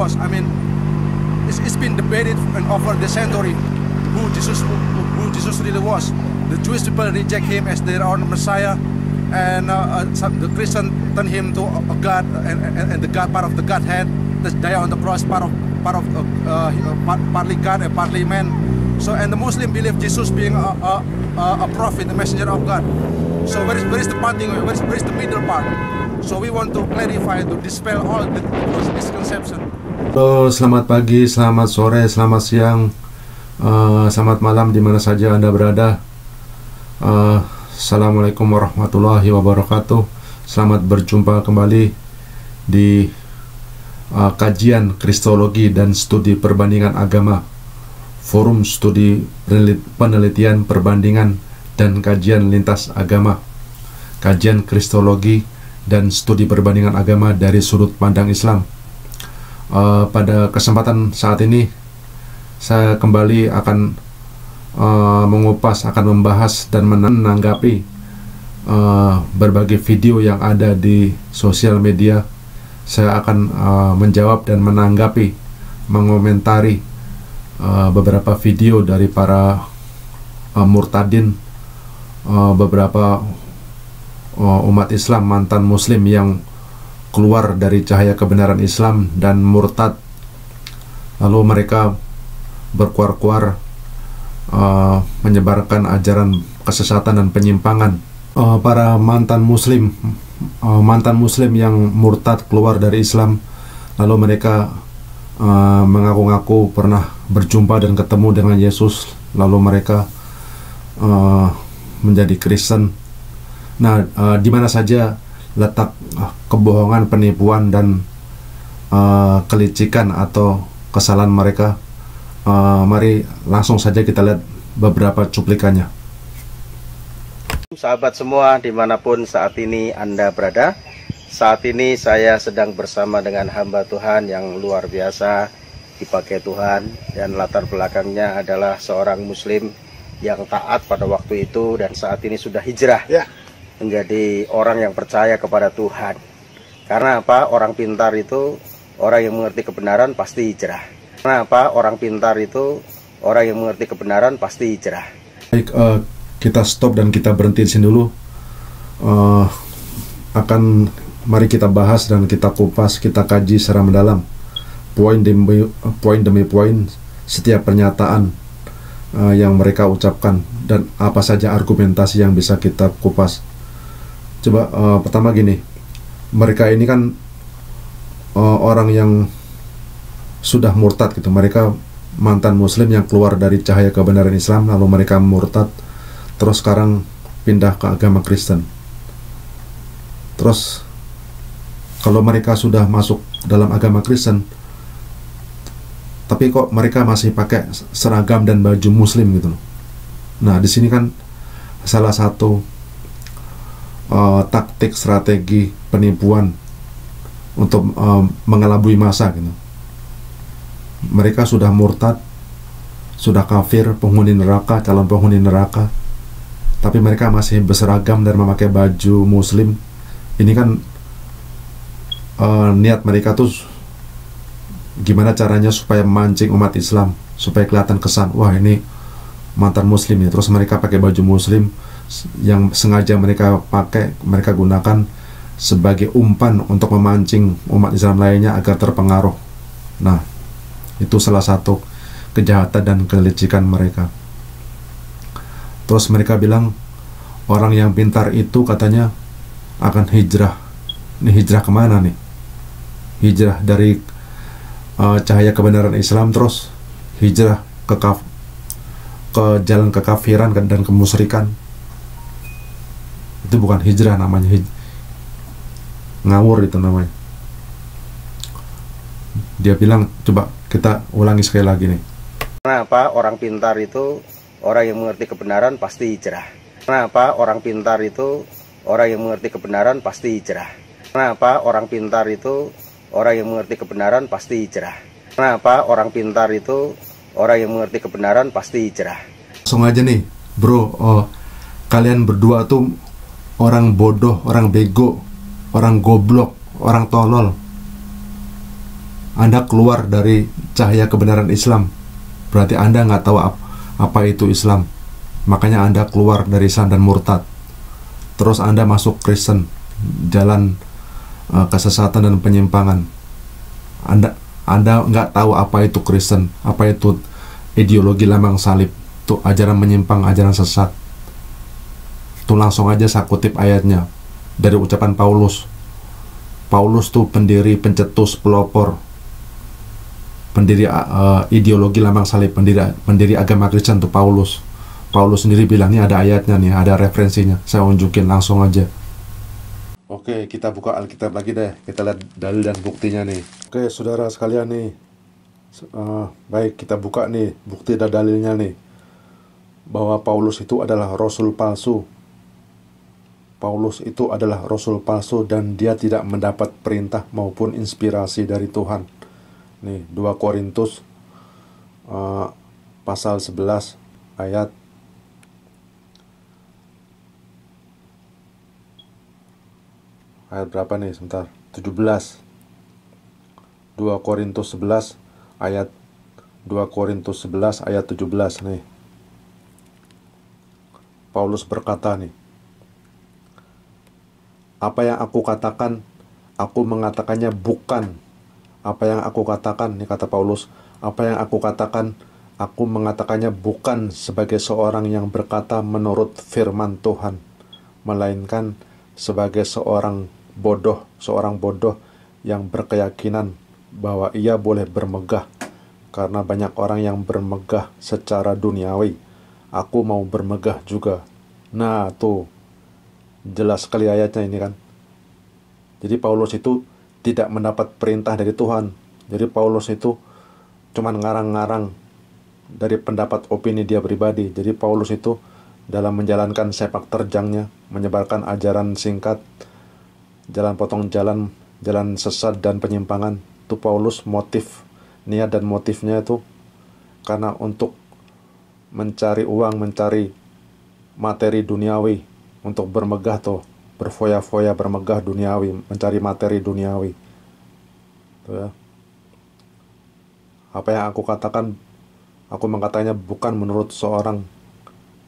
was. I mean, it's been debated and over the century who Jesus really was. The Jewish people reject him as their own Messiah, and the Christian turn him to a God and the God part of the Godhead. That die on the cross, partly God and partly man. So, and the Muslim believe Jesus being a prophet, a messenger of God. So where is the parting? Where is the middle part? So we want to clarify, to dispel all the misconception. Halo, selamat pagi, selamat sore, selamat siang, selamat malam di mana saja Anda berada. Assalamualaikum warahmatullahi wabarakatuh. Selamat berjumpa kembali di kajian Kristologi dan Studi Perbandingan Agama, Forum Studi Penelitian Perbandingan dan Kajian Lintas Agama, kajian Kristologi dan Studi Perbandingan Agama dari sudut pandang Islam. Pada kesempatan saat ini saya kembali akan mengupas, akan membahas dan menanggapi berbagai video yang ada di sosial media. Saya akan menjawab dan menanggapi, mengomentari beberapa video dari para murtadin, beberapa umat Islam, mantan muslim yang keluar dari cahaya kebenaran Islam dan murtad. Lalu mereka berkuar-kuar menyebarkan ajaran kesesatan dan penyimpangan. Para mantan muslim yang murtad keluar dari Islam, lalu mereka mengaku-ngaku pernah berjumpa dan ketemu dengan Yesus, lalu mereka menjadi Kristen. Nah, di mana saja letak kebohongan, penipuan, dan kelicikan atau kesalahan mereka? Mari langsung saja kita lihat beberapa cuplikannya. Sahabat semua, dimanapun saat ini Anda berada, saat ini saya sedang bersama dengan hamba Tuhan yang luar biasa dipakai Tuhan, dan latar belakangnya adalah seorang muslim yang taat pada waktu itu dan saat ini sudah hijrah menjadi orang yang percaya kepada Tuhan. Karena apa? Orang pintar itu orang yang mengerti kebenaran pasti hijrah. Karena apa? Orang pintar itu orang yang mengerti kebenaran pasti hijrah. Baik, kita stop dan kita berhenti di sini dulu. Mari kita bahas dan kita kupas, kita kaji secara mendalam, poin demi poin setiap pernyataan yang mereka ucapkan dan apa saja argumentasi yang bisa kita kupas. Coba pertama gini, mereka ini kan orang yang sudah murtad gitu. Mereka mantan muslim yang keluar dari cahaya kebenaran Islam, lalu mereka murtad, terus sekarang pindah ke agama Kristen. Terus kalau mereka sudah masuk dalam agama Kristen, tapi kok mereka masih pakai seragam dan baju muslim gitu loh. Nah, di sini kan salah satu taktik strategi penipuan untuk mengelabui massa gitu. Mereka sudah murtad, sudah kafir, penghuni neraka, calon penghuni neraka, tapi mereka masih berseragam dan memakai baju muslim. Ini kan niat mereka tuh gimana caranya supaya memancing umat Islam, supaya kelihatan kesan, wah ini mantan muslim ya. Terus mereka pakai baju muslim yang sengaja mereka pakai, mereka gunakan sebagai umpan untuk memancing umat Islam lainnya agar terpengaruh. Nah, itu salah satu kejahatan dan kelicikan mereka. Terus mereka bilang orang yang pintar itu katanya akan hijrah. Ini hijrah kemana nih? Hijrah dari cahaya kebenaran Islam terus hijrah ke jalan kekafiran dan kemusyrikan. Itu bukan hijrah namanya, ngawur itu namanya. Dia bilang, coba kita ulangi sekali lagi nih. Kenapa? Orang pintar itu orang yang mengerti kebenaran pasti hijrah. Kenapa? Orang pintar itu orang yang mengerti kebenaran pasti hijrah. Kenapa? Orang pintar itu orang yang mengerti kebenaran pasti hijrah. Kenapa? Orang pintar itu orang yang mengerti kebenaran pasti hijrah. Langsung aja nih, bro. Kalian berdua tuh orang bodoh, orang bego, orang goblok, orang tolol. Anda keluar dari cahaya kebenaran Islam, berarti Anda nggak tahu apa itu Islam. Makanya Anda keluar dari Islam dan murtad. Terus Anda masuk Kristen, jalan kesesatan dan penyimpangan. Anda nggak tahu apa itu Kristen, apa itu ideologi lambang salib, itu ajaran menyimpang, ajaran sesat. Itu langsung aja saya kutip ayatnya dari ucapan Paulus. Paulus tuh pendiri, pencetus, pelopor, pendiri ideologi lambang salib, pendiri agama Kristen tuh Paulus. Paulus sendiri bilang, nih ada ayatnya nih, ada referensinya. Saya unjukin langsung aja. Oke, kita buka Alkitab lagi deh. Kita lihat dalil dan buktinya nih. Oke, saudara sekalian nih. Baik, kita buka nih bukti dan dalilnya nih. Bahwa Paulus itu adalah rasul palsu. Paulus itu adalah rasul palsu dan dia tidak mendapat perintah maupun inspirasi dari Tuhan. Nih, 2 Korintus pasal 11 ayat berapa nih? Sebentar. 17. 2 Korintus 11 ayat 2 Korintus 11 ayat 17 nih. Paulus berkata nih, apa yang aku katakan, aku mengatakannya bukan. Apa yang aku katakan, nih kata Paulus, apa yang aku katakan, aku mengatakannya bukan sebagai seorang yang berkata menurut firman Tuhan, melainkan sebagai seorang bodoh yang berkeyakinan bahwa ia boleh bermegah, karena banyak orang yang bermegah secara duniawi. Aku mau bermegah juga. Nah, tuh jelas sekali ayatnya ini kan. Jadi Paulus itu tidak mendapat perintah dari Tuhan. Jadi Paulus itu cuman ngarang-ngarang dari pendapat opini dia pribadi. Jadi Paulus itu dalam menjalankan sepak terjangnya, menyebarkan ajaran singkat, jalan potong jalan sesat dan penyimpangan, itu Paulus niat dan motifnya itu karena untuk mencari uang, mencari materi duniawi, untuk bermegah tuh, berfoya-foya, bermegah duniawi, mencari materi duniawi. Tuh ya. Apa yang aku katakan, aku mengatakannya bukan menurut seorang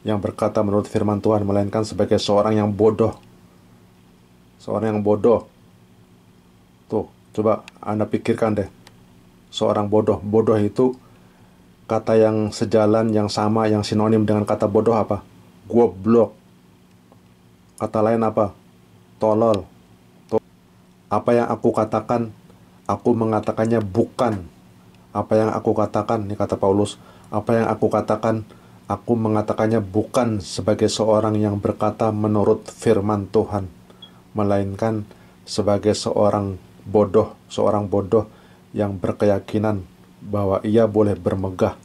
yang berkata menurut firman Tuhan, melainkan sebagai seorang yang bodoh. Seorang yang bodoh. Tuh, coba Anda pikirkan deh. Seorang bodoh. Bodoh itu kata yang sejalan, yang sama, yang sinonim dengan kata bodoh apa? Goblok. Kata lain apa? Tolol. Tuh. Apa yang aku katakan, aku mengatakannya bukan. Apa yang aku katakan, nih kata Paulus, apa yang aku katakan, aku mengatakannya bukan sebagai seorang yang berkata menurut firman Tuhan, melainkan sebagai seorang bodoh yang berkeyakinan bahwa ia boleh bermegah,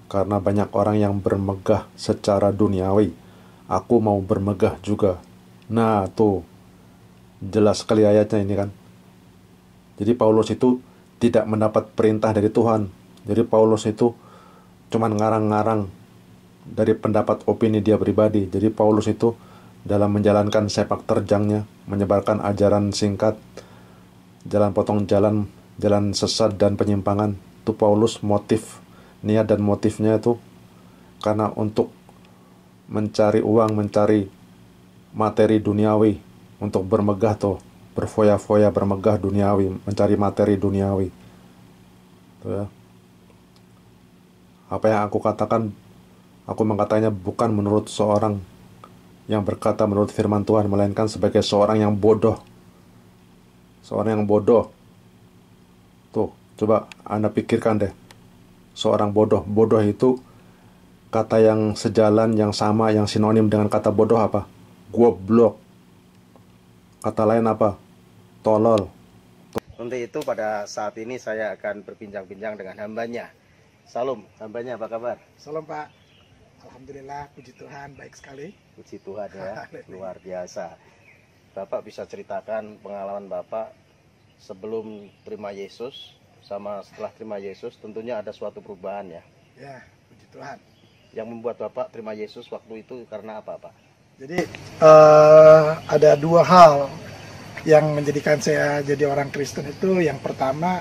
karena banyak orang yang bermegah secara duniawi. Aku mau bermegah juga. Nah, tuh jelas sekali ayatnya ini kan. Jadi Paulus itu tidak mendapat perintah dari Tuhan. Jadi Paulus itu cuman ngarang-ngarang dari pendapat opini dia pribadi. Jadi Paulus itu dalam menjalankan sepak terjangnya, menyebarkan ajaran singkat, jalan potong jalan sesat dan penyimpangan, itu Paulus niat dan motifnya itu karena untuk mencari uang, mencari materi duniawi, untuk bermegah tuh, berfoya-foya, bermegah duniawi, mencari materi duniawi. Tuh ya. Apa yang aku katakan, aku mengatakannya bukan menurut seorang yang berkata menurut firman Tuhan, melainkan sebagai seorang yang bodoh. Seorang yang bodoh. Tuh, coba Anda pikirkan deh. Seorang bodoh. Bodoh itu kata yang sejalan, yang sama, yang sinonim dengan kata bodoh apa? Goblok. Kata lain apa? Tolol. Untuk itu pada saat ini saya akan berbincang-bincang dengan hambanya. Salam, hambanya apa kabar? Salam Pak. Alhamdulillah, puji Tuhan, baik sekali. Puji Tuhan ya, luar biasa. Bapak bisa ceritakan pengalaman Bapak sebelum terima Yesus sama setelah terima Yesus, tentunya ada suatu perubahan ya. Ya, puji Tuhan. Yang membuat Bapak terima Yesus waktu itu karena apa, Pak? Jadi ada dua hal yang menjadikan saya jadi orang Kristen itu. Yang pertama,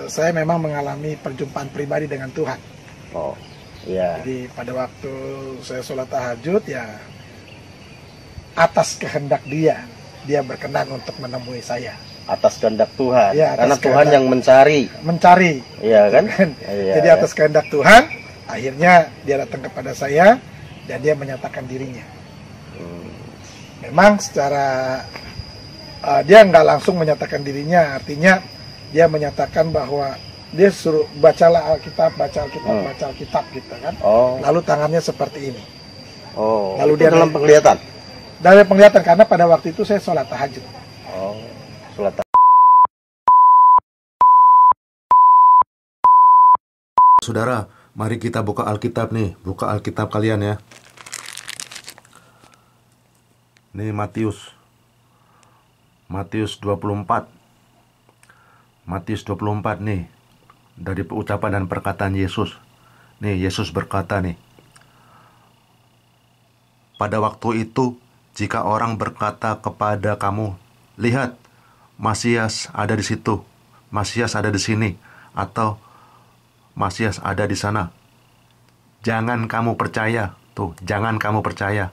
saya memang mengalami perjumpaan pribadi dengan Tuhan. Oh, iya. Jadi pada waktu saya sholat tahajud ya atas kehendak Dia berkenan untuk menemui saya. Atas kehendak Tuhan. Ya, atas karena Tuhan kehendak. yang mencari. Iya Iya kan? Iya, Jadi atas kehendak Tuhan, akhirnya Dia datang kepada saya dan Dia menyatakan dirinya. Memang secara Dia nggak langsung menyatakan dirinya, artinya Dia menyatakan bahwa Dia suruh bacalah Alkitab, baca Alkitab gitu kan. Oh. Lalu tangannya seperti ini. Oh. Lalu Itu dia dalam penglihatan. Dari penglihatan, karena pada waktu itu saya sholat tahajud. Oh. Sholat Saudara, mari kita buka Alkitab nih. Buka Alkitab kalian ya. Ini Matius 24. Matius 24 nih. Dari ucapan dan perkataan Yesus. Nih, Yesus berkata nih. Pada waktu itu, jika orang berkata kepada kamu, lihat, Masias ada di situ, Masias ada di sini, atau Masias ada di sana, jangan kamu percaya. Tuh, jangan kamu percaya.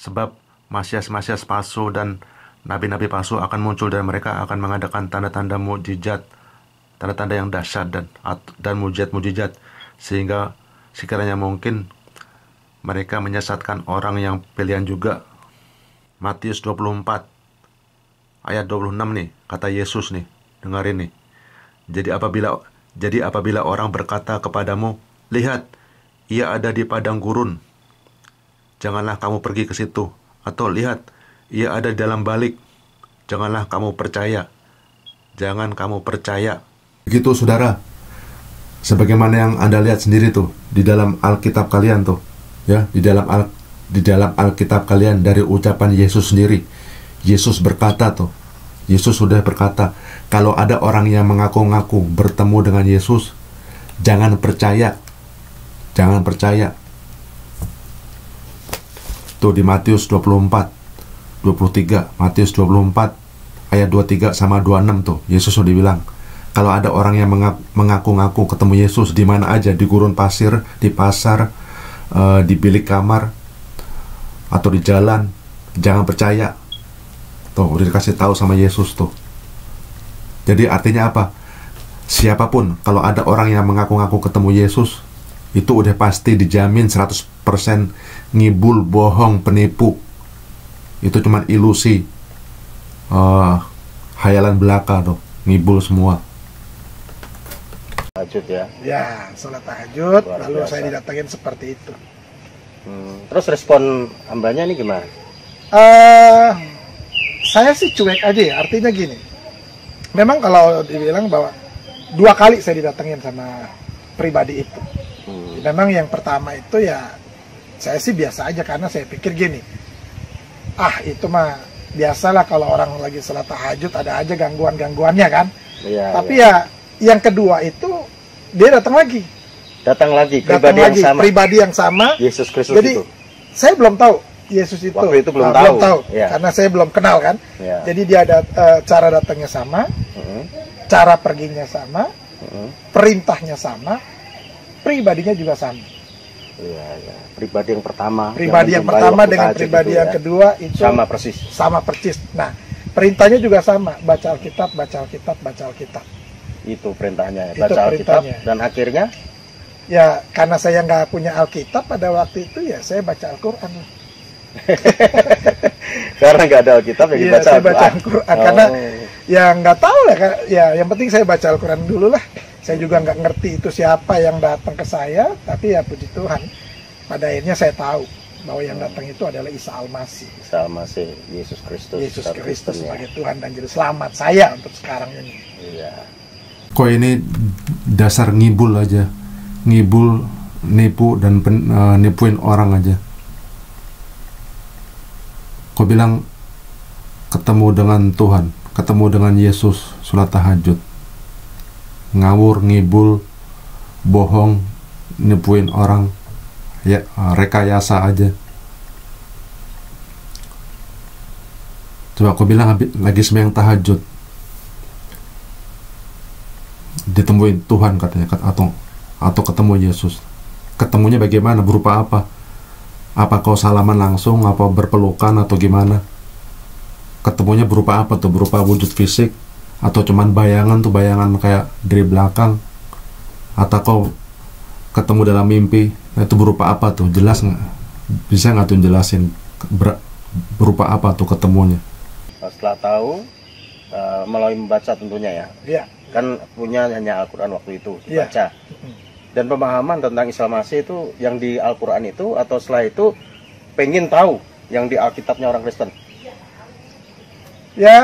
Sebab Masias palsu dan nabi-nabi palsu akan muncul, dan mereka akan mengadakan tanda-tanda mukjizat, tanda-tanda yang dahsyat dan mukjizat-mukjizat, sehingga sekiranya mungkin mereka menyesatkan orang yang pilihan juga. Matius 24 ayat 26 nih, kata Yesus nih, dengerin nih. Jadi apabila orang berkata kepadamu, lihat, ia ada di padang gurun, janganlah kamu pergi ke situ. Atau lihat, ia ada di dalam balik, janganlah kamu percaya. Jangan kamu percaya. Begitu saudara, sebagaimana yang Anda lihat sendiri tuh di dalam Alkitab kalian tuh, ya, di dalam Alkitab kalian, dari ucapan Yesus sendiri. Yesus berkata tuh, Yesus sudah berkata, kalau ada orang yang mengaku-ngaku bertemu dengan Yesus, jangan percaya. Jangan percaya. Tuh di Matius 24, 23, Matius 24 ayat 23 sama 26 tuh, Yesus sudah bilang, kalau ada orang yang mengaku-ngaku ketemu Yesus di mana aja, di gurun pasir, di pasar, di bilik kamar, atau di jalan, jangan percaya. Tuh, udah dikasih tahu sama Yesus tuh. Jadi artinya apa? Siapapun, kalau ada orang yang mengaku-ngaku ketemu Yesus, itu udah pasti dijamin 100% ngibul, bohong, penipu. Itu cuman ilusi, hayalan belaka tuh, ngibul semua. tahajud ya. Ya, sholat tahajud, Luar lalu biasa. saya didatengin seperti itu. Terus respon hambanya nih gimana? Saya sih cuek aja ya, artinya gini. Memang kalau dibilang bahwa 2 kali saya didatengin sama pribadi itu. Memang yang pertama itu ya, saya sih biasa aja, karena saya pikir gini, itu mah biasalah kalau orang lagi sholat tahajud, ada aja gangguan-gangguannya kan. Iya, Tapi iya. ya yang kedua itu dia datang lagi pribadi yang sama, Yesus Kristus jadi itu. saya belum tahu Yesus itu, Waktu itu belum tahu. Ya. karena saya belum kenal kan. Ya. Jadi dia ada cara datangnya sama, cara perginya sama, perintahnya sama, pribadinya juga sama. Iya, iya. Pribadi yang pertama. Pribadi yang menjumpai pertama waktu dengan tahajud pribadi itu yang ya. kedua itu Sama persis. Nah, perintahnya juga sama, baca Alkitab, baca Alkitab, baca Alkitab. Itu perintahnya. Itu Baca Alkitab perintahnya. dan akhirnya Ya, karena saya nggak punya Alkitab pada waktu itu, ya saya baca Al-Quran. karena nggak ada Alkitab ya Iya, dibaca saya baca Al-Quran. Al-Quran. Karena ya nggak tahu lah, ya yang penting saya baca Al-Quran dulu lah. Saya juga nggak ngerti itu siapa yang datang ke saya, tapi ya puji Tuhan, pada akhirnya saya tahu bahwa yang datang itu adalah Isa Al-Masih. Sama si Yesus Kristus. Yesus Satu Kristus Kristen, ya. sebagai Tuhan dan Juru Selamat saya untuk sekarang ini. Iya. Kok ini dasar ngibul aja, ngibul, nipu, dan nipuin orang aja. Kok bilang ketemu dengan Tuhan, ketemu dengan Yesus, sholat tahajud, ngawur, ngibul, bohong, nipuin orang, ya, rekayasa aja. Coba aku bilang lagi sembahyang tahajud, ketemuin Tuhan katanya, atau ketemu Yesus. Ketemunya bagaimana? Berupa apa? Apa kau salaman langsung, apa berpelukan, atau gimana? Ketemunya berupa apa tuh? Berupa wujud fisik, atau cuman bayangan tuh, bayangan kayak dari belakang, atau kau ketemu dalam mimpi? Nah, itu berupa apa tuh? Jelas nggak? Bisa nggak tuh jelasin berupa apa tuh ketemunya? Setelah tahu, melalui membaca tentunya ya. Iya. Kan punya hanya Al-Quran waktu itu dibaca. Dan pemahaman tentang Isa Masih itu yang di Al-Quran itu, atau setelah itu pengen tahu yang di Alkitabnya orang Kristen? Ya,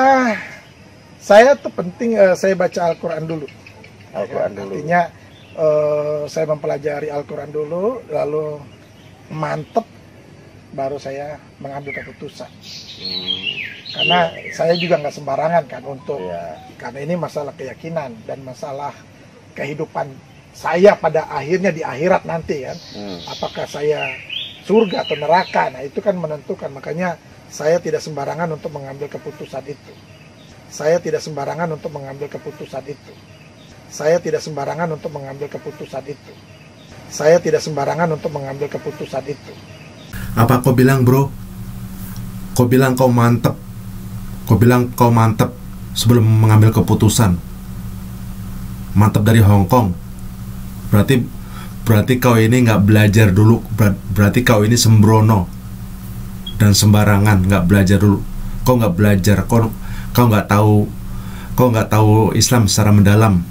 saya tuh penting saya baca Al-Quran dulu. Al-Quran dulu. Artinya saya mempelajari Al-Quran dulu, lalu mantep, baru saya mengambil keputusan. Karena saya juga nggak sembarangan kan untuk, karena ini masalah keyakinan dan masalah kehidupan saya pada akhirnya di akhirat nanti kan. Apakah saya surga atau neraka? Nah itu kan menentukan. Makanya saya tidak sembarangan untuk mengambil keputusan itu. Saya tidak sembarangan untuk mengambil keputusan itu. Saya tidak sembarangan untuk mengambil keputusan itu. Saya tidak sembarangan untuk mengambil keputusan itu. Apa kau bilang, bro? Kau bilang kau mantep. Kau bilang kau mantep sebelum mengambil keputusan. Mantep dari Hong Kong. Berarti kau ini nggak belajar dulu. Berarti kau ini sembrono dan sembarangan, nggak belajar dulu. Kau nggak belajar. Kau nggak tahu Islam secara mendalam.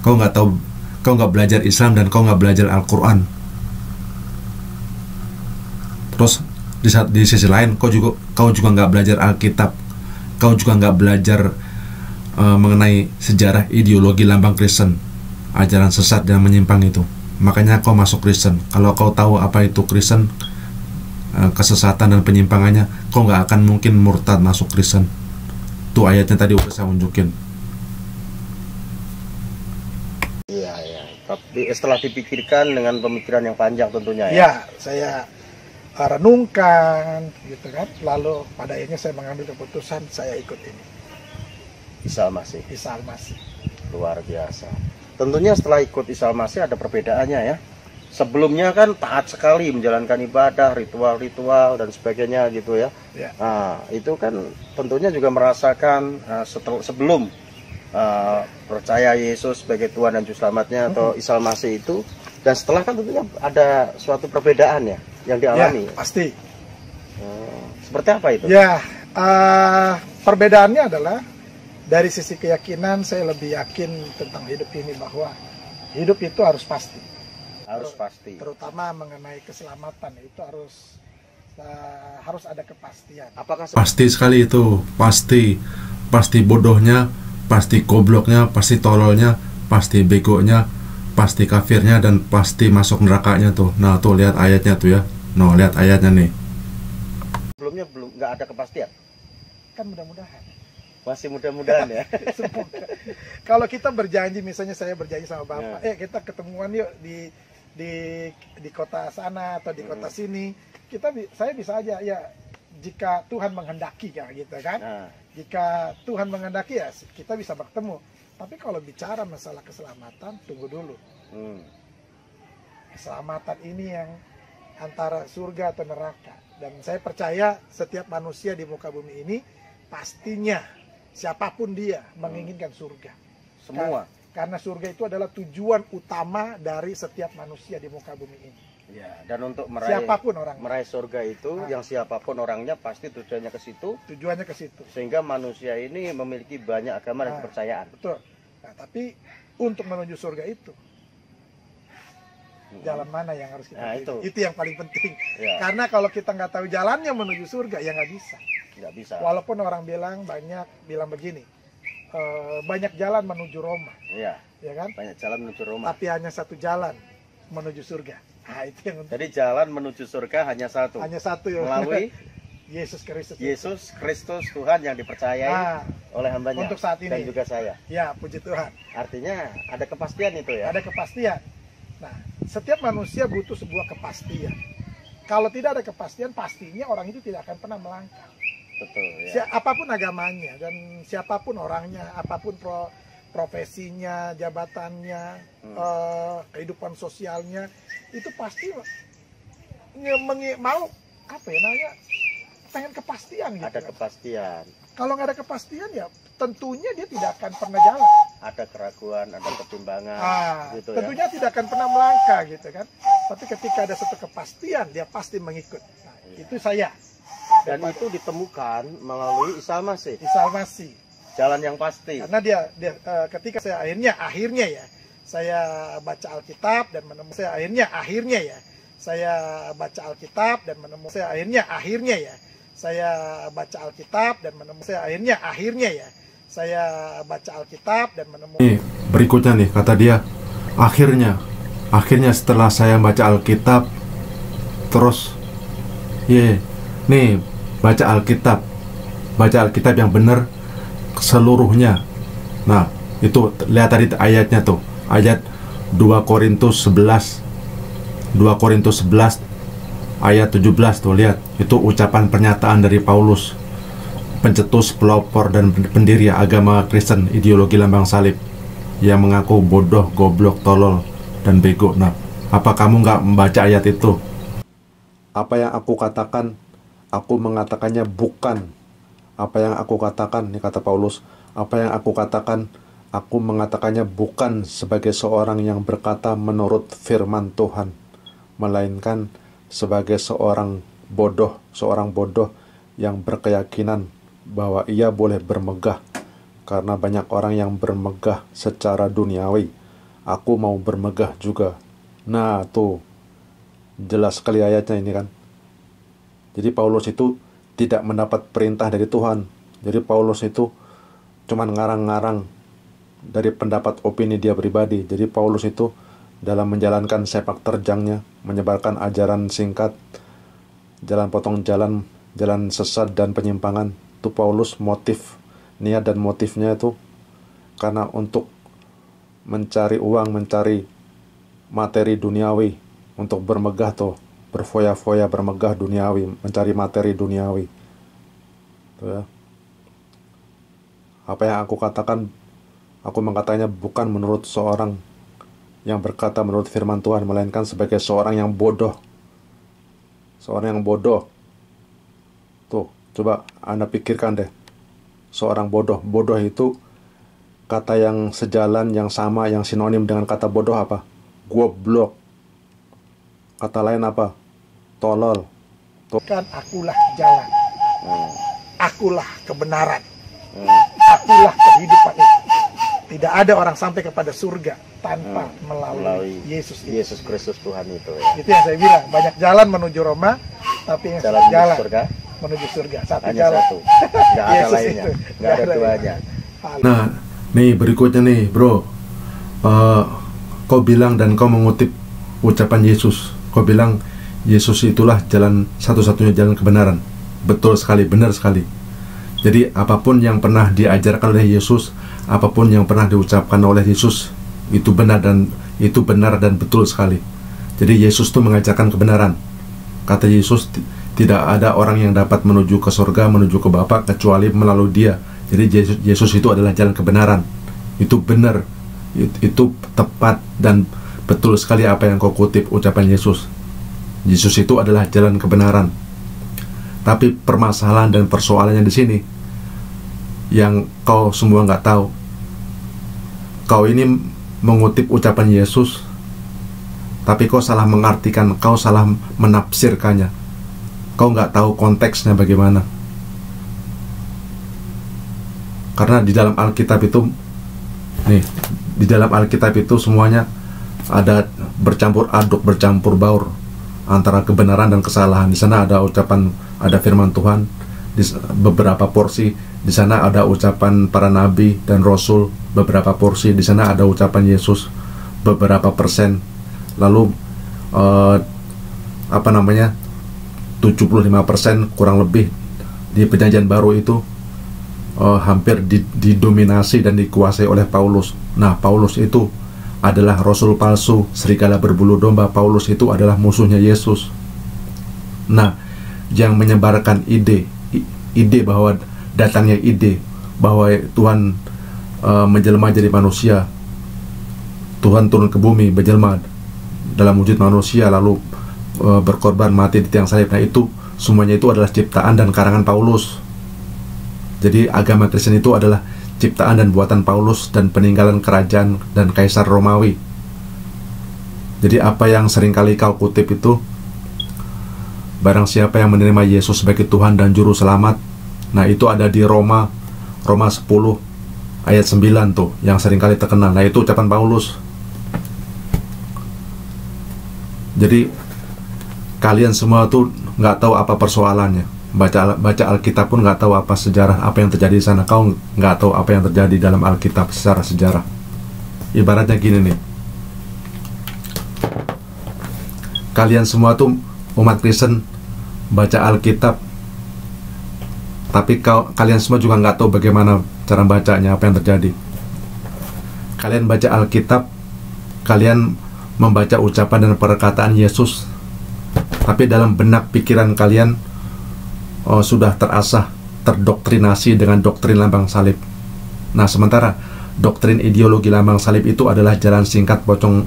Kau nggak belajar Islam, dan kau nggak belajar Al-Quran. Terus di sisi lain kau juga nggak belajar Alkitab. Kau juga nggak belajar mengenai sejarah ideologi lambang Kristen, ajaran sesat dan menyimpang itu. Makanya kau masuk Kristen. Kalau kau tahu apa itu Kristen, kesesatan dan penyimpangannya, kau nggak akan mungkin murtad masuk Kristen. Tuh ayatnya tadi udah saya unjukin. Iya. Tapi setelah dipikirkan dengan pemikiran yang panjang tentunya ya. Ya, saya renungkan gitu kan. Lalu pada akhirnya saya mengambil keputusan, saya ikut ini. Isa Masih. Isa Masih. Luar biasa. Tentunya setelah ikut Isa Masih ada perbedaannya ya. Sebelumnya kan taat sekali menjalankan ibadah, ritual-ritual dan sebagainya gitu ya. Nah, itu kan tentunya juga merasakan sebelum percaya Yesus sebagai Tuhan dan Juru Selamatnya atau Isa Masih itu, dan setelah kan tentunya ada suatu perbedaan ya yang dialami. Ya, pasti. Seperti apa itu? Ya, perbedaannya adalah dari sisi keyakinan saya lebih yakin tentang hidup ini, bahwa hidup itu harus pasti. Harus pasti. Terutama mengenai keselamatan itu harus ada kepastian. Apakah Pasti sekali itu, pasti bodohnya, pasti gobloknya, pasti tololnya, pasti begonya, pasti kafirnya, dan pasti masuk nerakanya tuh. Nah tuh lihat ayatnya tuh ya. No, lihat ayatnya nih. Sebelumnya belum nggak ada kepastian. Kan mudah-mudahan. Masih mudah-mudahan ya. Semoga. Kalau kita berjanji, misalnya saya berjanji sama Bapak, kita ketemuan yuk di kota sana atau di kota sini, saya bisa aja ya, jika Tuhan menghendaki ya gitu kan. Jika Tuhan menghendaki ya kita bisa bertemu. Tapi kalau bicara masalah keselamatan, tunggu dulu. Keselamatan ini yang antara surga atau neraka. Dan saya percaya setiap manusia di muka bumi ini pastinya siapapun dia menginginkan surga. Semua. Karena surga itu adalah tujuan utama dari setiap manusia di muka bumi ini. Ya, dan untuk meraih surga itu, yang siapapun orangnya pasti tujuannya ke situ. Tujuannya ke situ. Sehingga manusia ini memiliki banyak agama dan kepercayaan. Betul. Nah, tapi untuk menuju surga itu, jalan mana yang harus kita pilih? Itu yang paling penting. Ya. Karena kalau kita nggak tahu jalannya menuju surga, ya nggak bisa. Nggak bisa. Walaupun orang bilang begini, banyak jalan menuju Roma. Iya. Ya kan? Banyak jalan menuju Roma. Tapi hanya satu jalan menuju surga. Nah, itu yang jadi jalan menuju surga hanya satu. Hanya satu ya. Melalui Yesus Kristus. Yesus Kristus Tuhan yang dipercayai oleh hambanya. Untuk saat ini. Dan juga saya. Ya, puji Tuhan. Artinya ada kepastian itu ya. Ada kepastian. Nah, setiap manusia butuh sebuah kepastian. Kalau tidak ada kepastian, pastinya orang itu tidak akan pernah melangkah. Betul ya. Apapun agamanya dan siapapun orangnya, apapun profesinya, jabatannya, kehidupan sosialnya, itu pasti mau apa ya namanya, pengen kepastian gitu. Ada kepastian. Kalau nggak ada kepastian ya tentunya dia tidak akan pernah jalan. Ada keraguan, ada pertimbangan, gitu tentunya tidak akan pernah melangkah gitu kan. Tapi ketika ada satu kepastian dia pasti mengikut. Nah, itu saya. Dan itu ditemukan melalui Isalmasi. Isalmasi. Jalan yang pasti. Karena dia ketika saya akhirnya ya saya baca Alkitab dan menemukan saya baca Alkitab dan menemukan Nih, berikutnya nih kata dia, akhirnya setelah saya baca Alkitab, terus nih baca Alkitab yang benar seluruhnya. Nah, itu lihat tadi ayatnya tuh, ayat 2 Korintus 11 ayat 17 tuh, lihat. Itu ucapan pernyataan dari Paulus, pencetus, pelopor, dan pendiri agama Kristen ideologi lambang salib, yang mengaku bodoh, goblok, tolol, dan bego. Nah, apa kamu nggak membaca ayat itu? Apa yang aku katakan, aku mengatakannya bukan. Apa yang aku katakan, ini kata Paulus, apa yang aku katakan, aku mengatakannya bukan sebagai seorang yang berkata menurut firman Tuhan, melainkan sebagai seorang bodoh yang berkeyakinan bahwa ia boleh bermegah, karena banyak orang yang bermegah secara duniawi. Aku mau bermegah juga. Nah, tuh jelas sekali ayatnya ini kan. Jadi Paulus itu tidak mendapat perintah dari Tuhan. Jadi Paulus itu cuman ngarang-ngarang dari pendapat opini dia pribadi. Jadi Paulus itu dalam menjalankan sepak terjangnya, menyebarkan ajaran singkat, jalan potong jalan sesat dan penyimpangan, itu Paulus niat dan motifnya itu karena untuk mencari uang, mencari materi duniawi, untuk bermegah tuh, berfoya-foya, bermegah duniawi, mencari materi duniawi. Tuh ya. Apa yang aku katakan, aku mengatakannya bukan menurut seorang yang berkata menurut firman Tuhan, melainkan sebagai seorang yang bodoh. Seorang yang bodoh. Tuh, coba Anda pikirkan deh. Seorang bodoh. Bodoh itu kata yang sejalan, yang sama, yang sinonim dengan kata bodoh apa? Goblok. Kata lain apa? Tolol. Tuh. Kan akulah jalan. Akulah kebenaran. Akulah kehidupan itu. Tidak ada orang sampai kepada surga tanpa melalui Yesus Kristus Tuhan itu ya. Itu yang saya bilang, banyak jalan menuju Roma, tapi yang jalan menuju surga satu hanya jalan. Satu. Nggak ada lainnya, nggak ada duanya. Nah, nih berikutnya nih bro, kau bilang dan kau mengutip ucapan Yesus. Kau bilang Yesus itulah jalan, satu-satunya jalan kebenaran. Betul sekali, benar sekali. Jadi apapun yang pernah diajarkan oleh Yesus, apapun yang pernah diucapkan oleh Yesus, itu benar dan betul sekali. Jadi Yesus itu mengajarkan kebenaran. Kata Yesus, tidak ada orang yang dapat menuju ke surga, menuju ke Bapa kecuali melalui Dia. Jadi Yesus itu adalah jalan kebenaran. Itu benar, itu tepat dan betul sekali apa yang kau kutip ucapan Yesus. Yesus itu adalah jalan kebenaran. Tapi permasalahan dan persoalannya di sini yang kau semua nggak tahu. Kau ini mengutip ucapan Yesus, tapi kau salah mengartikan, kau salah menafsirkannya. Kau nggak tahu konteksnya bagaimana. Karena di dalam Alkitab itu, di dalam Alkitab itu semuanya ada bercampur aduk, bercampur baur antara kebenaran dan kesalahan. Di sana ada ucapan, ada firman Tuhan, di beberapa porsi. Di sana ada ucapan para nabi dan rasul, beberapa porsi. Di sana ada ucapan Yesus, beberapa persen. Lalu 75% kurang lebih di Perjanjian Baru itu hampir didominasi dan dikuasai oleh Paulus. Nah, Paulus itu adalah rasul palsu, serigala berbulu domba. Paulus itu adalah musuhnya Yesus. Nah, yang menyebarkan ide bahwa datangnya ide bahwa Tuhan menjelma jadi manusia. Tuhan turun ke bumi, berjelma dalam wujud manusia, lalu berkorban mati di tiang salib. Nah, itu semuanya itu adalah ciptaan dan karangan Paulus. Jadi agama Kristen itu adalah ciptaan dan buatan Paulus dan peninggalan kerajaan dan kaisar Romawi. Jadi apa yang seringkali kau kutip itu, barang siapa yang menerima Yesus sebagai Tuhan dan Juru Selamat, nah itu ada di Roma 10 ayat 9 tuh, yang seringkali terkenal. Nah, itu ucapan Paulus. Jadi kalian semua tuh nggak tahu apa persoalannya. Baca Alkitab pun nggak tahu apa sejarah, apa yang terjadi di sana. Kau nggak tahu apa yang terjadi dalam Alkitab secara sejarah. Ibaratnya gini nih, kalian semua tuh umat Kristen baca Alkitab, tapi kalian semua juga nggak tahu bagaimana cara bacanya, apa yang terjadi. Kalian baca Alkitab, kalian membaca ucapan dan perkataan Yesus, tapi dalam benak pikiran kalian sudah terasah, terdoktrinasi dengan doktrin lambang salib. Nah, sementara doktrin ideologi lambang salib itu adalah jalan singkat potong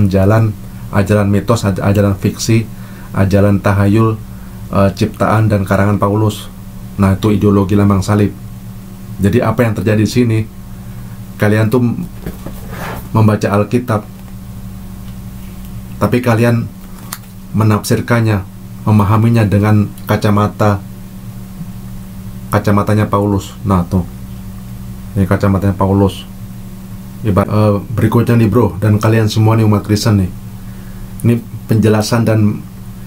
jalan, ajaran mitos, ajaran fiksi, ajaran tahayul, ciptaan dan karangan Paulus. Nah, itu ideologi lambang salib. Jadi apa yang terjadi di sini? Kalian tuh membaca Alkitab, tapi kalian menafsirkannya, memahaminya dengan kacamatanya Paulus. Nah, tuh ini kacamatanya Paulus. Berikutnya nih bro, dan kalian semua nih umat Kristen nih, ini penjelasan dan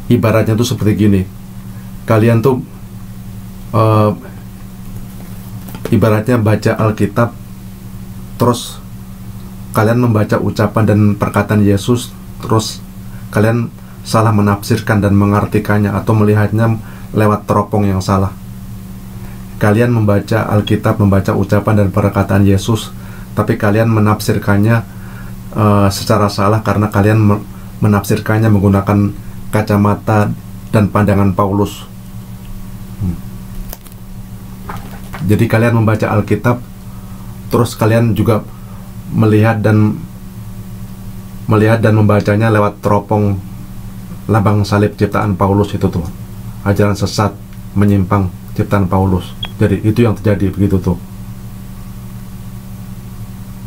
ibaratnya tuh seperti gini. Kalian tuh ibaratnya baca Alkitab, terus kalian membaca ucapan dan perkataan Yesus, terus kalian salah menafsirkan dan mengartikannya atau melihatnya lewat teropong yang salah. Kalian membaca Alkitab, membaca ucapan dan perkataan Yesus, tapi kalian menafsirkannya secara salah karena kalian menafsirkannya menggunakan kacamata dan pandangan Paulus. Jadi kalian membaca Alkitab, terus kalian juga melihat dan membacanya lewat teropong lambang salib ciptaan Paulus itu tuh. Ajaran sesat, menyimpang ciptaan Paulus. Jadi itu yang terjadi begitu tuh.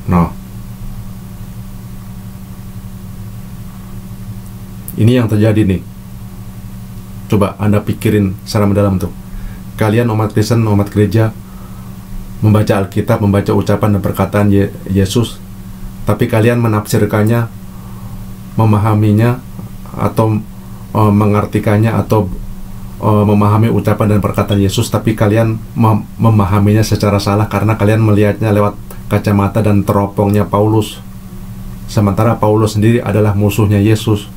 Nah, ini yang terjadi nih. Coba Anda pikirin secara mendalam tuh. Kalian umat Kristen, umat gereja, membaca Alkitab, membaca ucapan dan perkataan Yesus, tapi kalian menafsirkannya, memahaminya, atau mengartikannya, atau memahami ucapan dan perkataan Yesus, tapi kalian memahaminya secara salah karena kalian melihatnya lewat kacamata dan teropongnya Paulus. Sementara Paulus sendiri adalah musuhnya Yesus.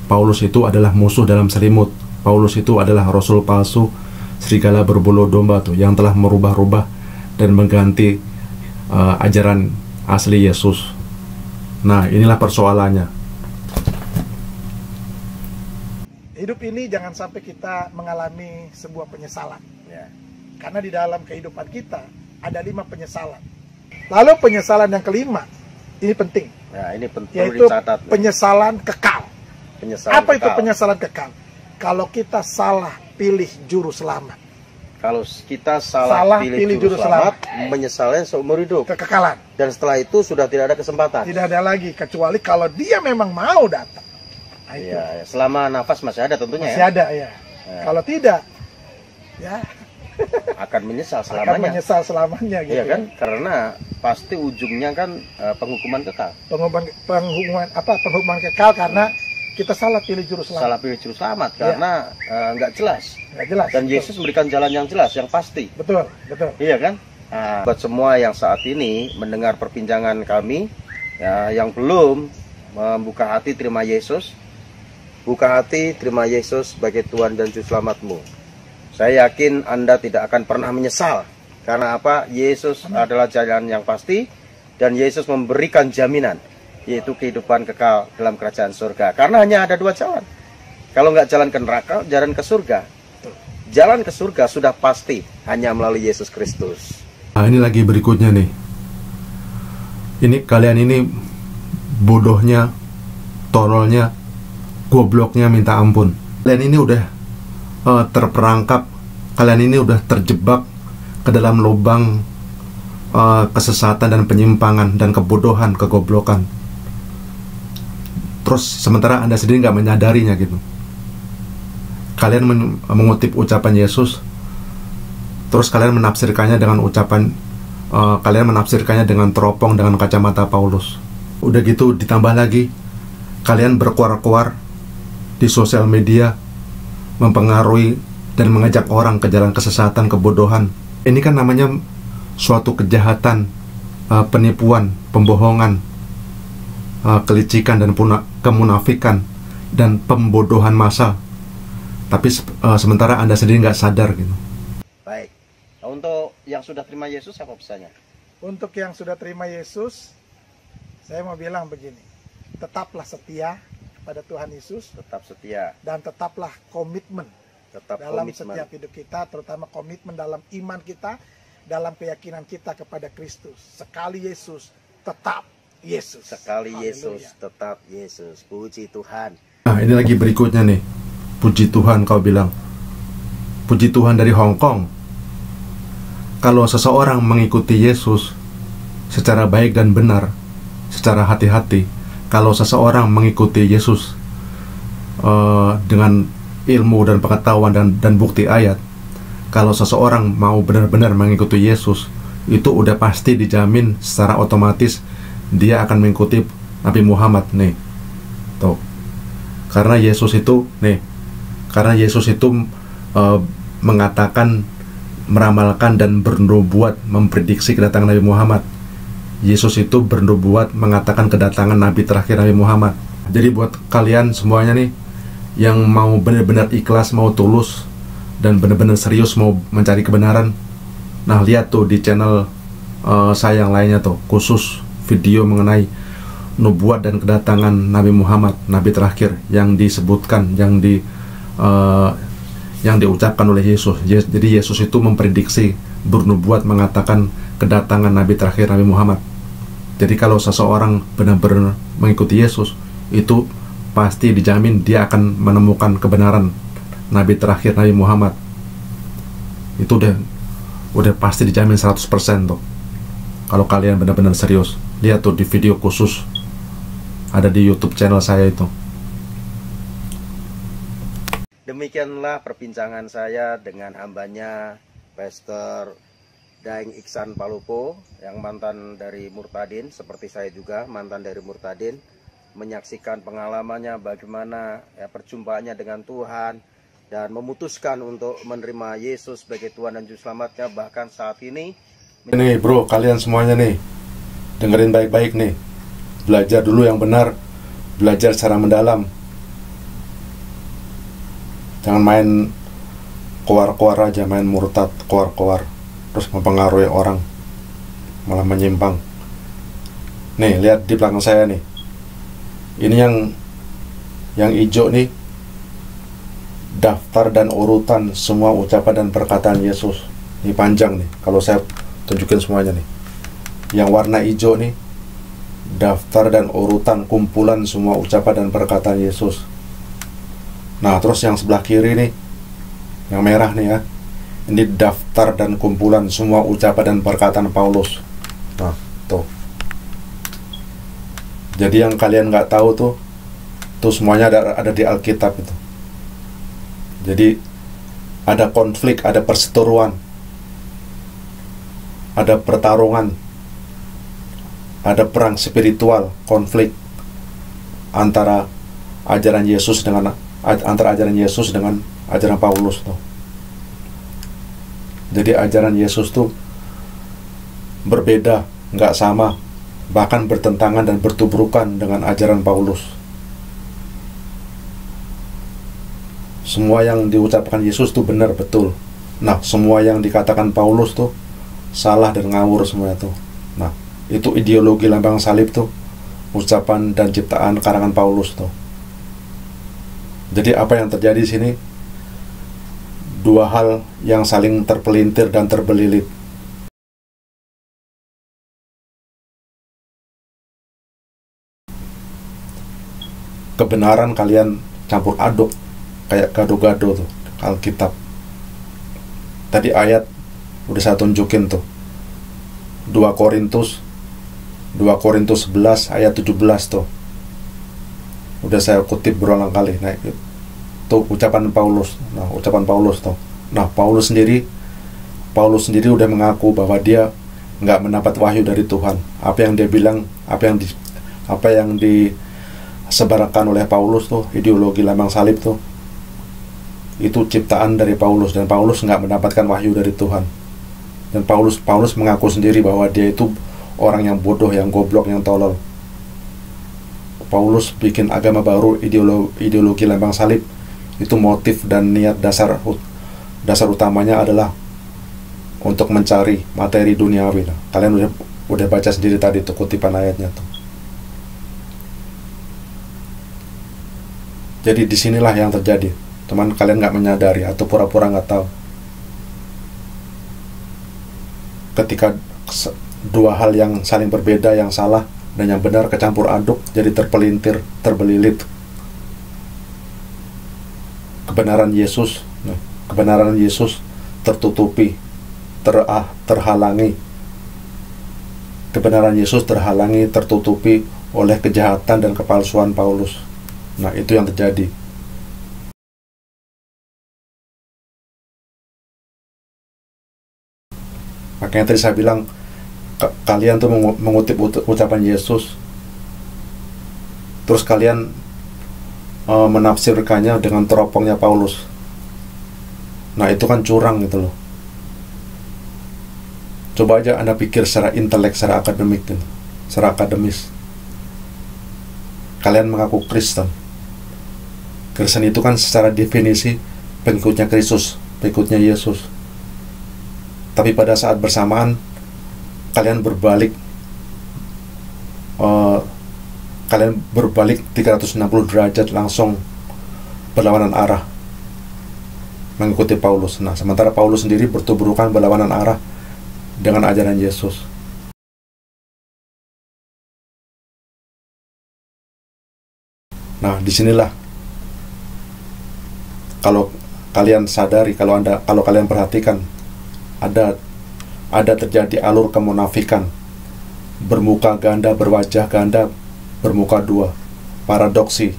Paulus itu adalah musuh dalam selimut. Paulus itu adalah rasul palsu, serigala berbulu domba tuh, yang telah merubah-rubah dan mengganti ajaran asli Yesus. Nah, inilah persoalannya. Hidup ini jangan sampai kita mengalami sebuah penyesalan, ya. Karena di dalam kehidupan kita ada 5 penyesalan. Lalu penyesalan yang kelima, ini penting. Ya, ini penting, yaitu dicatat. Penyesalan kekal. Apa kekal. itu penyesalan kekal? Kalau kita salah pilih juru selamat. Kalau kita salah pilih juru selamat, menyesalnya seumur hidup. Kekekalan. Dan setelah itu sudah tidak ada kesempatan. Tidak ada lagi, kecuali kalau dia memang mau datang. Nah, ya, selama nafas masih ada tentunya. Masih ada, ya. Kalau tidak, ya akan menyesal selamanya. Akan menyesal selamanya, gitu. Iya kan? Karena pasti ujungnya kan penghukuman kekal. Penghukuman kekal karena kita salah pilih juru selamat. Salah pilih juru selamat karena nggak jelas. Nggak jelas. Dan betul. Yesus memberikan jalan yang jelas, yang pasti. Betul, betul. Iya kan? Nah, buat semua yang saat ini mendengar perbincangan kami, ya, yang belum membuka hati terima Yesus, buka hati terima Yesus sebagai Tuhan dan Juru Selamatmu. Saya yakin Anda tidak akan pernah menyesal. Karena apa? Yesus adalah jalan yang pasti, dan Yesus memberikan jaminan, yaitu kehidupan kekal dalam kerajaan surga. Karena hanya ada 2 jalan. Kalau nggak jalan ke neraka, jalan ke surga. Jalan ke surga sudah pasti hanya melalui Yesus Kristus. Nah, ini lagi berikutnya nih. Ini kalian ini bodohnya, tololnya, gobloknya minta ampun. Kalian ini udah terperangkap, kalian ini udah terjebak ke dalam lubang kesesatan dan penyimpangan dan kebodohan, kegoblokan. Terus sementara Anda sendiri nggak menyadarinya gitu. Kalian mengutip ucapan Yesus, terus kalian menafsirkannya dengan ucapan, kalian menafsirkannya dengan teropong, dengan kacamata Paulus. Udah gitu ditambah lagi, kalian berkuar-kuar di sosial media, mempengaruhi dan mengajak orang ke jalan kesesatan, kebodohan. Ini kan namanya suatu kejahatan, penipuan, pembohongan, kelicikan dan kemunafikan dan pembodohan massal. Tapi sementara Anda sendiri nggak sadar gitu. Baik. Nah, untuk yang sudah terima Yesus apa pesannya? Untuk yang sudah terima Yesus, saya mau bilang begini, tetaplah setia pada Tuhan Yesus, Tetap setia, dan tetaplah komitmen tetap dalam komitmen. setiap hidup kita, terutama komitmen dalam iman kita, dalam keyakinan kita kepada Kristus. Sekali Yesus, tetap Yesus. Sekali Haleluya. Yesus, tetap Yesus. Puji Tuhan. Nah, ini lagi berikutnya nih. Puji Tuhan kau bilang. Puji Tuhan dari Hong Kong. Kalau seseorang mengikuti Yesus secara baik dan benar, secara hati-hati, kalau seseorang mengikuti Yesus dengan ilmu dan pengetahuan dan bukti ayat, kalau seseorang mau benar-benar mengikuti Yesus, itu udah pasti dijamin secara otomatis dia akan mengikuti Nabi Muhammad nih. Tuh. Karena Yesus itu mengatakan, meramalkan dan bernubuat, memprediksi kedatangan Nabi Muhammad. Yesus itu bernubuat mengatakan kedatangan Nabi terakhir, Nabi Muhammad. Jadi buat kalian semuanya nih yang mau benar-benar ikhlas, mau tulus dan benar-benar serius mau mencari kebenaran, nah lihat tuh di channel saya yang lainnya tuh, khusus video mengenai nubuat dan kedatangan Nabi Muhammad, Nabi terakhir yang disebutkan, yang diucapkan oleh Yesus. Jadi Yesus itu memprediksi, bernubuat mengatakan kedatangan Nabi terakhir, Nabi Muhammad. Jadi kalau seseorang benar-benar mengikuti Yesus, itu pasti dijamin dia akan menemukan kebenaran Nabi terakhir, Nabi Muhammad. Itu udah pasti dijamin 100% tuh. Kalau kalian benar-benar serius, lihat tuh di video khusus ada di YouTube channel saya itu. Demikianlah perbincangan saya dengan hambanya Pastor Daeng Iksan Palopo, yang mantan dari Murtadin, seperti saya juga mantan dari Murtadin, menyaksikan pengalamannya bagaimana perjumpaannya dengan Tuhan dan memutuskan untuk menerima Yesus sebagai Tuhan dan Juru Selamatnya. Bahkan saat ini bro, kalian semuanya nih dengerin baik-baik nih, belajar dulu yang benar, belajar secara mendalam, jangan main koar-koar aja, main murtad, koar-koar, terus mempengaruhi orang, malah menyimpang. Nih, lihat di belakang saya nih. Ini yang hijau nih, daftar dan urutan semua ucapan dan perkataan Yesus. Ini panjang nih, kalau saya tunjukin semuanya nih. Yang warna hijau nih, daftar dan urutan kumpulan semua ucapan dan perkataan Yesus. Nah, terus yang sebelah kiri nih, yang merah nih ya, ini daftar dan kumpulan semua ucapan dan perkataan Paulus. Nah, tuh. Jadi yang kalian nggak tahu tuh semuanya ada di Alkitab itu. Jadi ada konflik, ada perseteruan, ada pertarungan, ada perang spiritual, konflik antara ajaran Yesus dengan ajaran Paulus tuh. Jadi ajaran Yesus tuh berbeda, nggak sama, bahkan bertentangan dan bertubrukan dengan ajaran Paulus. Semua yang diucapkan Yesus tuh benar, betul. Nah, semua yang dikatakan Paulus tuh salah dan ngawur semuanya tuh. Nah, itu ideologi lambang salib tuh, ucapan dan ciptaan karangan Paulus tuh. Jadi apa yang terjadi di sini? Dua hal yang saling terpelintir dan terbelilit. kebenaran kalian campur aduk kayak gado-gado tuh Alkitab. Tadi ayat udah saya tunjukin tuh, 2 Korintus 11 ayat 17 tuh udah saya kutip berulang kali. Nah itu ucapan Paulus. Nah Paulus sendiri udah mengaku bahwa dia nggak mendapat wahyu dari Tuhan. Apa yang dia bilang, apa yang disebarkan oleh Paulus tuh, ideologi lambang salib tuh, itu ciptaan dari Paulus, dan Paulus nggak mendapatkan wahyu dari Tuhan. Dan Paulus mengaku sendiri bahwa dia itu orang yang bodoh, yang goblok, yang tolol. Paulus bikin agama baru, ideologi lambang salib, itu motif dan niat dasar utamanya adalah untuk mencari materi duniawi. Kalian udah baca sendiri tadi tuh kutipan ayatnya tuh. Jadi disinilah yang terjadi, teman. Kalian nggak menyadari atau pura-pura nggak tahu. Ketika dua hal yang saling berbeda, yang salah dan yang benar kecampur aduk, jadi terpelintir, terbelilit. Kebenaran Yesus tertutupi, terhalangi. Kebenaran Yesus terhalangi, tertutupi oleh kejahatan dan kepalsuan Paulus. Nah, itu yang terjadi. Makanya tadi saya bilang, kalian tuh mengutip ucapan Yesus, terus kalian menafsirkannya dengan teropongnya Paulus. Nah, itu kan curang gitu loh. Coba aja Anda pikir secara intelek, secara akademik gitu, secara akademis. Kalian mengaku Kristen. Kristen itu kan secara definisi pengikutnya Kristus, pengikutnya Yesus. Tapi pada saat bersamaan kalian berbalik 360 derajat, langsung berlawanan arah mengikuti Paulus. Nah, sementara Paulus sendiri bertuburukan berlawanan arah dengan ajaran Yesus. Nah, disinilah kalau kalian sadari, kalau kalian perhatikan, ada terjadi alur kemunafikan, bermuka ganda, berwajah ganda, bermuka dua, paradoksi.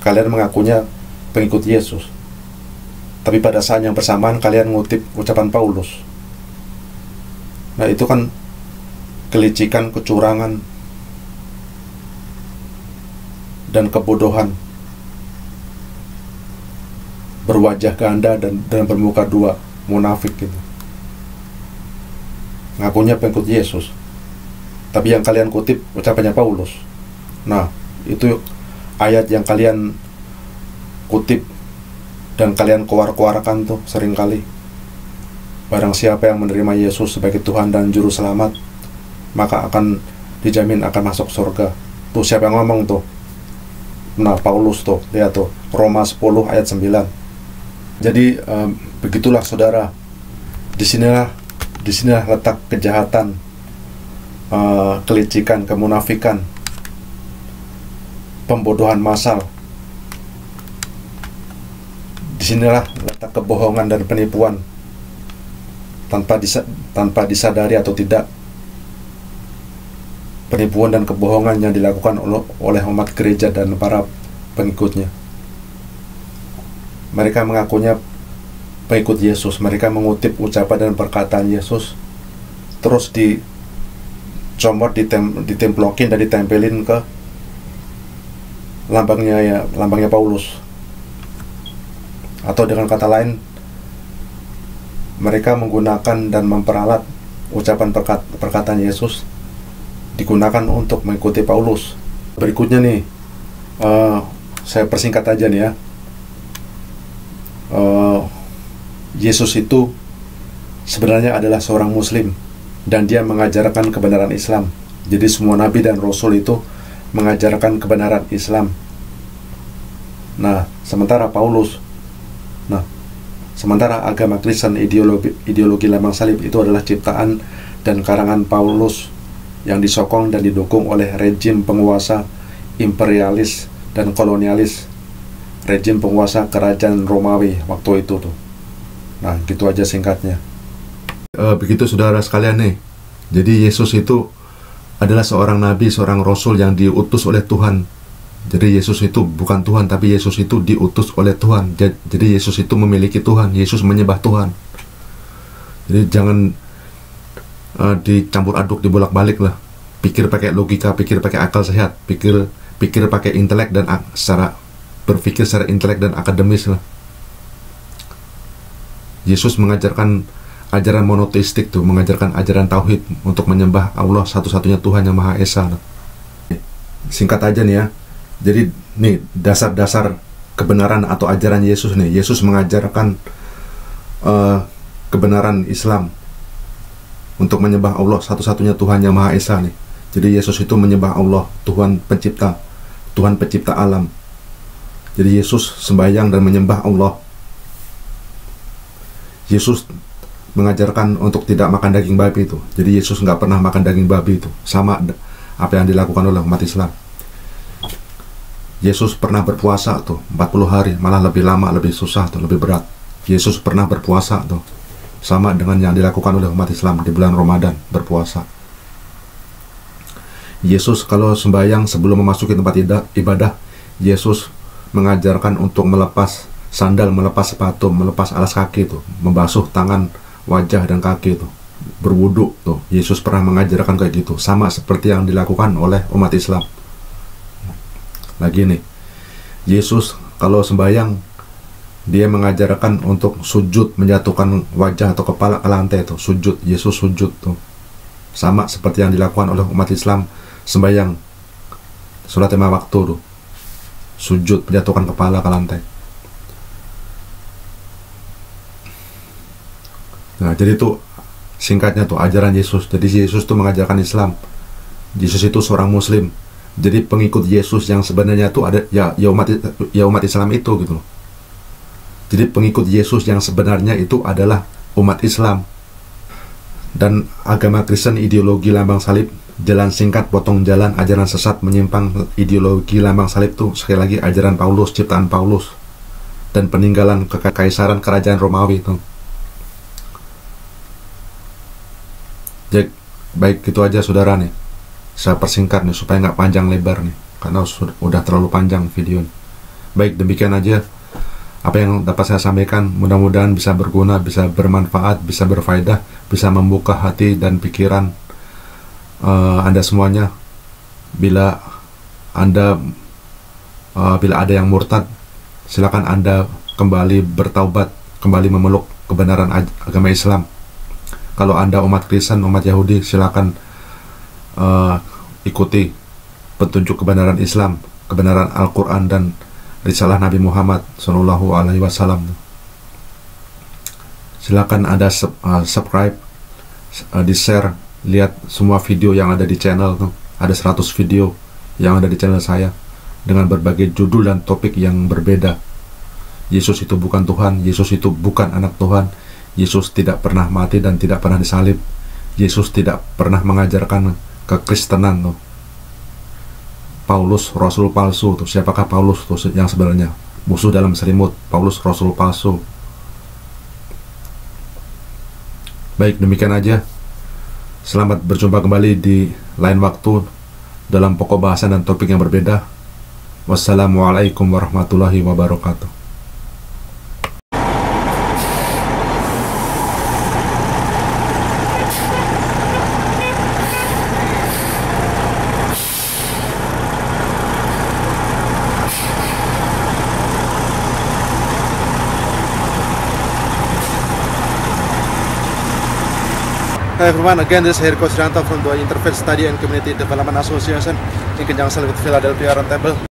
Kalian mengakunya pengikut Yesus, tapi pada saat yang bersamaan kalian ngutip ucapan Paulus. Nah, itu kan kelicikan, kecurangan, dan kebodohan. Berwajah ganda dan bermuka dua, munafik gitu. Ngakunya pengikut Yesus, tapi yang kalian kutip ucapannya Paulus. Nah, itu ayat yang kalian kutip dan kalian keluar-keluarkan tuh seringkali. Barang siapa yang menerima Yesus sebagai Tuhan dan Juru Selamat, maka akan dijamin akan masuk surga. Tuh siapa yang ngomong tuh? Nah, Paulus tuh, lihat tuh, Roma 10 ayat 9. Jadi begitulah saudara. Disinilah letak kejahatan, kelicikan, kemunafikan, pembodohan massal. Disinilah letak kebohongan dan penipuan tanpa disadari atau tidak. Penipuan dan kebohongan yang dilakukan oleh umat gereja dan para pengikutnya. Mereka mengakunya pengikut Yesus, mereka mengutip ucapan dan perkataan Yesus, terus dicomot, ditemplokin dan ditempelin ke lambangnya Paulus. Atau dengan kata lain, mereka menggunakan dan memperalat ucapan perkataan Yesus, digunakan untuk mengikuti Paulus. Berikutnya nih, saya persingkat aja nih ya. Yesus itu sebenarnya adalah seorang Muslim dan dia mengajarkan kebenaran Islam. Jadi semua nabi dan rasul itu mengajarkan kebenaran Islam. Nah, sementara sementara agama Kristen, ideologi lambang salib itu adalah ciptaan dan karangan Paulus yang disokong dan didukung oleh rejim penguasa imperialis dan kolonialis, rejim penguasa kerajaan Romawi waktu itu tuh. Nah, gitu aja singkatnya. Begitu saudara sekalian nih. Jadi Yesus itu adalah seorang nabi, seorang rasul yang diutus oleh Tuhan. Jadi Yesus itu bukan Tuhan, tapi Yesus itu diutus oleh Tuhan. Jadi Yesus itu memiliki Tuhan, Yesus menyembah Tuhan. Jadi jangan dicampur aduk, dibolak-balik lah. Pikir pakai logika, pikir pakai akal sehat, pikir pakai intelek dan berpikir secara intelek dan akademis lah. Yesus mengajarkan ajaran monoteistik tuh, mengajarkan ajaran tauhid untuk menyembah Allah satu-satunya Tuhan yang Maha Esa. Singkat aja nih ya. Jadi nih dasar-dasar kebenaran atau ajaran Yesus nih. Yesus mengajarkan kebenaran Islam untuk menyembah Allah satu-satunya Tuhan yang Maha Esa nih. Jadi Yesus itu menyembah Allah, Tuhan pencipta alam. Jadi Yesus sembahyang dan menyembah Allah. Yesus mengajarkan untuk tidak makan daging babi itu. Jadi Yesus nggak pernah makan daging babi itu. Sama apa yang dilakukan oleh umat Islam. Yesus pernah berpuasa tuh 40 hari, malah lebih lama, lebih susah tuh, lebih berat. Yesus pernah berpuasa tuh, sama dengan yang dilakukan oleh umat Islam di bulan Ramadan, berpuasa. Yesus kalau sembahyang sebelum memasuki tempat ibadah, Yesus mengajarkan untuk melepas sandal, melepas sepatu, melepas alas kaki tuh, membasuh tangan, wajah dan kaki tuh, berwudu tuh. Yesus pernah mengajarkan kayak gitu, sama seperti yang dilakukan oleh umat Islam. Lagi nih, Yesus kalau sembahyang dia mengajarkan untuk sujud, menjatuhkan wajah atau kepala ke lantai tuh, sujud. Yesus sujud tuh, sama seperti yang dilakukan oleh umat Islam sembahyang sholat 5 waktu tuh, sujud, menjatuhkan kepala ke lantai. Nah, jadi tuh singkatnya tuh ajaran Yesus. Jadi Yesus tuh mengajarkan Islam. Yesus itu seorang Muslim. Jadi pengikut Yesus yang sebenarnya tuh ada ya umat Islam itu gitu loh. Jadi pengikut Yesus yang sebenarnya itu adalah umat Islam. Dan agama Kristen ideologi lambang salib, jalan singkat potong jalan, ajaran sesat menyimpang ideologi lambang salib tuh sekali lagi ajaran Paulus, ciptaan Paulus, dan peninggalan kekaisaran kerajaan Romawi itu. Jadi baik gitu aja saudara nih. Saya persingkat nih supaya nggak panjang lebar nih, karena udah terlalu panjang video ini. Baik, demikian aja apa yang dapat saya sampaikan. Mudah-mudahan bisa berguna, bisa bermanfaat, bisa berfaedah, bisa membuka hati dan pikiran Anda semuanya. Bila ada yang murtad, silakan Anda kembali bertaubat, kembali memeluk kebenaran agama Islam. Kalau Anda umat Kristen, umat Yahudi, silakan ikuti petunjuk kebenaran Islam, kebenaran Al-Quran dan risalah Nabi Muhammad Sallallahu Alaihi Wasallam. Silakan Anda subscribe, di-share, lihat semua video yang ada di channel tuh. Ada 100 video yang ada di channel saya dengan berbagai judul dan topik yang berbeda. Yesus itu bukan Tuhan, Yesus itu bukan anak Tuhan, Yesus tidak pernah mati dan tidak pernah disalib, Yesus tidak pernah mengajarkan kekristenan tuh. Paulus rasul palsu tuh. Siapakah Paulus tuh yang sebenarnya? Musuh dalam selimut. Paulus rasul palsu. Baik, demikian aja. Selamat berjumpa kembali di lain waktu dalam pokok bahasan dan topik yang berbeda. Wassalamualaikum warahmatullahi wabarakatuh. Hi everyone, again this is Heriko Srianto from the Interfaith Study and Community Development Association in conjunction with Philadelphia Roundtable.